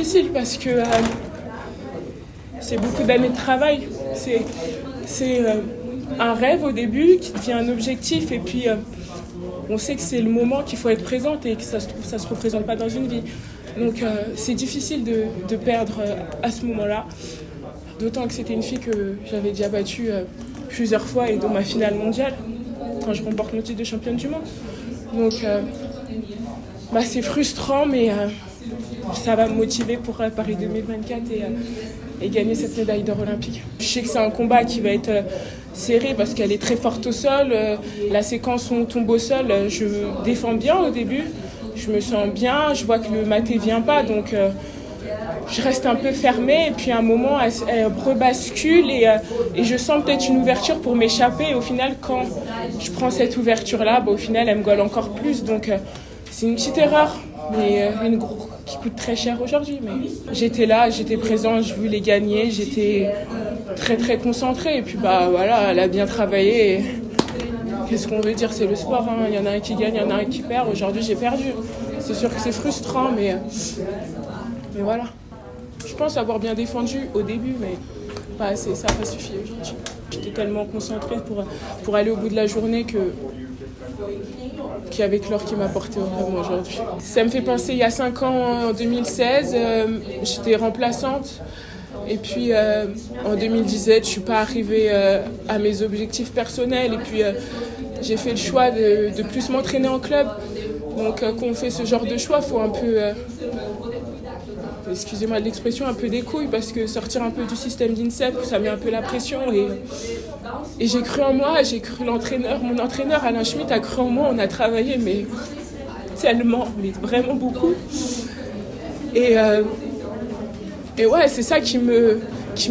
difficile parce que c'est beaucoup d'années de travail. C'est un rêve au début qui devient un objectif et puis on sait que c'est le moment qu'il faut être présente et que ça se représente pas dans une vie. Donc c'est difficile de perdre à ce moment-là. D'autant que c'était une fille que j'avais déjà battue plusieurs fois et dans ma finale mondiale, quand je remporte mon titre de championne du monde. Donc c'est frustrant, mais ça va me motiver pour Paris 2024 et gagner cette médaille d'or olympique. Je sais que c'est un combat qui va être serré parce qu'elle est très forte au sol. La séquence où on tombe au sol, je défends bien au début. Je me sens bien, je vois que le maté ne vient pas, donc je reste un peu fermée. Et puis à un moment, elle rebascule et je sens peut-être une ouverture pour m'échapper. Et au final, quand je prends cette ouverture-là, au final, elle me golle encore plus. Donc c'est une petite erreur, mais qui coûte très cher aujourd'hui. Mais j'étais là, j'étais présente, je voulais gagner, j'étais très très concentrée. Et puis voilà, elle a bien travaillé. Et qu'est-ce qu'on veut dire, c'est le sport, hein. Il y en a un qui gagne, il y en a un qui perd. Aujourd'hui, j'ai perdu. C'est sûr que c'est frustrant, mais voilà. Je pense avoir bien défendu au début, mais pas assez. Ça n'a pas suffi aujourd'hui. J'étais tellement concentrée pour aller au bout de la journée qu'il y avait que l'or qui m'a porté vraiment aujourd'hui. Ça me fait penser il y a 5 ans, en 2016, j'étais remplaçante. Et puis en 2017, je ne suis pas arrivée à mes objectifs personnels. Et puis j'ai fait le choix de plus m'entraîner en club. Donc quand on fait ce genre de choix, il faut un peu, excusez-moi de l'expression, un peu des couilles. Parce que sortir un peu du système d'INSEP, ça met un peu la pression. Et j'ai cru en moi, j'ai cru l'entraîneur. Mon entraîneur Alain Schmitt a cru en moi. On a travaillé, mais tellement, mais vraiment beaucoup. Et ouais, c'est ça qui me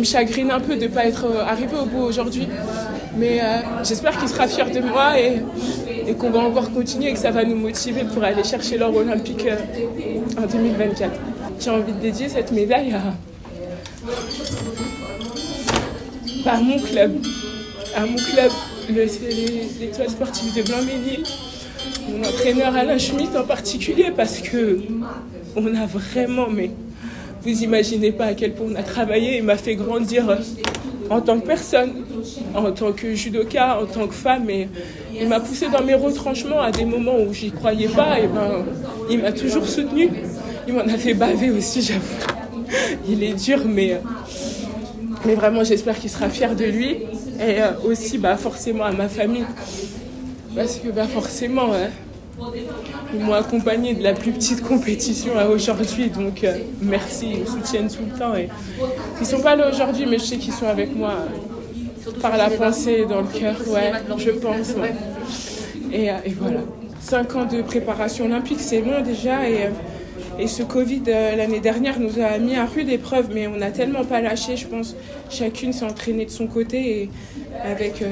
chagrine un peu de ne pas être arrivé au bout aujourd'hui. Mais j'espère qu'il sera fier de moi et qu'on va encore continuer et que ça va nous motiver pour aller chercher l'or olympique en 2024. J'ai envie de dédier cette médaille à mon club. À mon club, l'Étoile sportive de Blanc-Mesnil. Mon entraîneur Alain Schmitt en particulier, parce que on a vraiment... Vous imaginez pas à quel point on a travaillé. Il m'a fait grandir en tant que personne, en tant que judoka, en tant que femme. Et il m'a poussé dans mes retranchements à des moments où j'y croyais pas. Et il m'a toujours soutenue. Il m'en a fait baver aussi, j'avoue. Il est dur, mais vraiment, j'espère qu'il sera fier de lui. Et aussi, forcément, à ma famille. Parce que, forcément... Ils m'ont accompagnée de la plus petite compétition à aujourd'hui, donc merci, ils me soutiennent tout le temps. Et ils ne sont pas là aujourd'hui, mais je sais qu'ils sont avec moi par la pensée et dans le cœur, ouais, je pense. Ouais. Et voilà. 5 ans de préparation olympique, c'est long déjà. Et ce Covid, l'année dernière, nous a mis à rude épreuve, mais on n'a tellement pas lâché, je pense. Chacune s'est entraînée de son côté et avec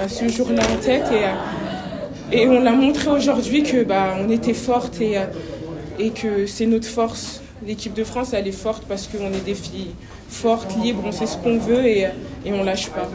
ce jour-là en tête. Et on l'a montré aujourd'hui que on était forte et que c'est notre force. L'équipe de France, elle est forte parce qu'on est des filles fortes, libres, on sait ce qu'on veut et on lâche pas.